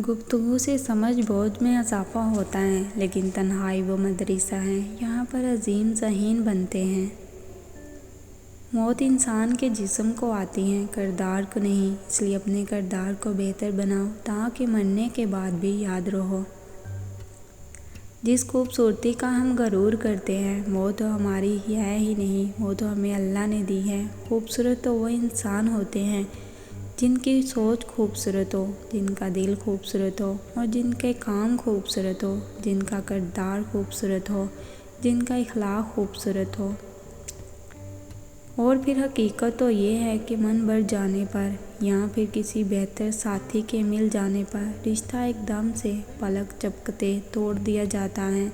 گفتگو سے سمجھ بوجھ میں اضافہ ہوتا ہے، لیکن تنہائی وہ مدرسہ ہے یہاں پر عظیم ذہین بنتے ہیں۔ موت انسان کے جسم کو آتی ہے، کردار کو نہیں، اس لیے اپنے کردار کو بہتر بناؤ تاکہ مرنے کے بعد بھی یاد رہو۔ جس خوبصورتی کا ہم غرور کرتے ہیں وہ تو ہماری ہے ہی نہیں، وہ تو ہمیں اللہ نے دی ہے۔ خوبصورت تو وہ انسان ہوتے ہیں جن کی سوچ خوبصورت ہو، جن کا دل خوبصورت ہو اور جن کے کام خوبصورت ہو، جن کا کردار خوبصورت ہو، جن کا اخلاق خوبصورت ہو۔ اور پھر حقیقت تو یہ ہے کہ من بھر جانے پر یا پھر کسی بہتر ساتھی کے مل جانے پر رشتہ ایک دم سے پلک جھپکتے توڑ دیا جاتا ہے۔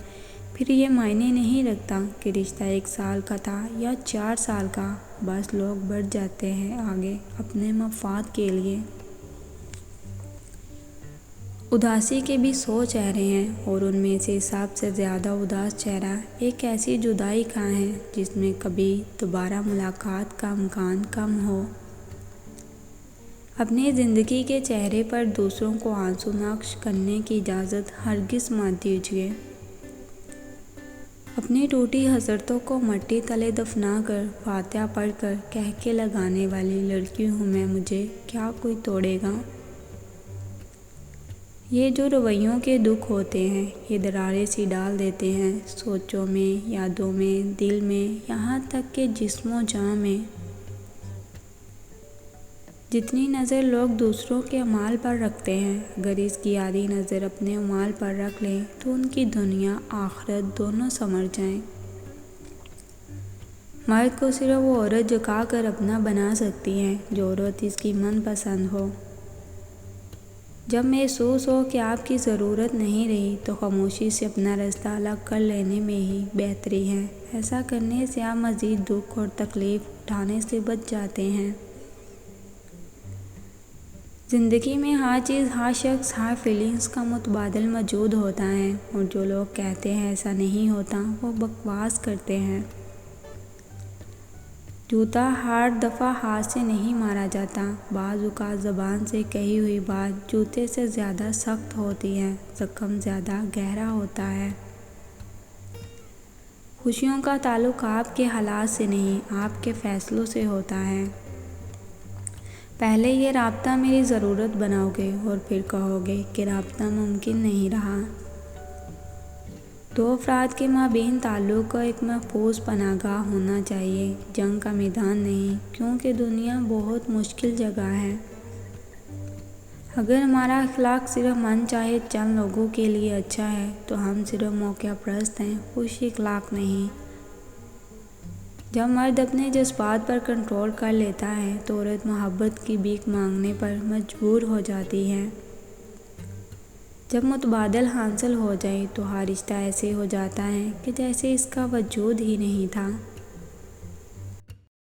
پھر یہ معنی نہیں رکھتا کہ رشتہ 1 سال کا تھا یا 4 سال کا، بس لوگ بڑھ جاتے ہیں آگے اپنے مفاد کے لیے۔ اداسی کے بھی 100 چہرے ہیں اور ان میں سے سب سے زیادہ اداس چہرہ ایک ایسی جدائی کا ہے جس میں کبھی دوبارہ ملاقات کا امکان کم ہو۔ اپنی زندگی کے چہرے پر دوسروں کو آنسو نقش کرنے کی اجازت ہرگز مت دیجیے۔ اپنی ٹوٹی حسرتوں کو مٹی تلے دفنا کر فاتحہ پڑھ کر قہقہے لگانے والی لڑکی ہوں میں، مجھے کیا کوئی توڑے گا۔ یہ جو رویوں کے دکھ ہوتے ہیں یہ دراریں سی ڈال دیتے ہیں سوچوں میں، یادوں میں، دل میں، یہاں تک کہ جسم و جاں میں۔ جتنی نظر لوگ دوسروں کے اعمال پر رکھتے ہیں، اگر اس کی آدھی نظر اپنے اعمال پر رکھ لیں تو ان کی دنیا آخرت دونوں سنور جائیں۔ مرد کو صرف وہ عورت جھکا کر اپنا بنا سکتی ہے جو عورت اس کی من پسند ہو۔ جب محسوس ہو کہ آپ کی ضرورت نہیں رہی تو خاموشی سے اپنا راستہ الگ کر لینے میں ہی بہتری ہے۔ ایسا کرنے سے آپ مزید دکھ اور تکلیف اٹھانے سے بچ جاتے ہیں۔ زندگی میں ہر چیز، ہر شخص، ہر فیلنگز کا متبادل موجود ہوتا ہے، اور جو لوگ کہتے ہیں ایسا نہیں ہوتا وہ بکواس کرتے ہیں۔ جوتا ہر دفعہ ہاتھ سے نہیں مارا جاتا، بعض اوقات زبان سے کہی ہوئی بات جوتے سے زیادہ سخت ہوتی ہے، زخم زیادہ گہرا ہوتا ہے۔ خوشیوں کا تعلق آپ کے حالات سے نہیں، آپ کے فیصلوں سے ہوتا ہے۔ پہلے یہ رابطہ میری ضرورت بناؤ گے اور پھر کہو گے کہ رابطہ ممکن نہیں رہا۔ 2 افراد کے مابین تعلق کا ایک محفوظ پناہ گاہ ہونا چاہیے، جنگ کا میدان نہیں، کیونکہ دنیا بہت مشکل جگہ ہے۔ اگر ہمارا اخلاق صرف من چاہے چند لوگوں کے لیے اچھا ہے تو ہم صرف موقع پرست ہیں، خوش اخلاق نہیں۔ جب مرد اپنے جذبات پر کنٹرول کر لیتا ہے تو عورت محبت کی بھیک مانگنے پر مجبور ہو جاتی ہے۔ جب متبادل حاصل ہو جائے تو ہر رشتہ ایسے ہو جاتا ہے کہ جیسے اس کا وجود ہی نہیں تھا۔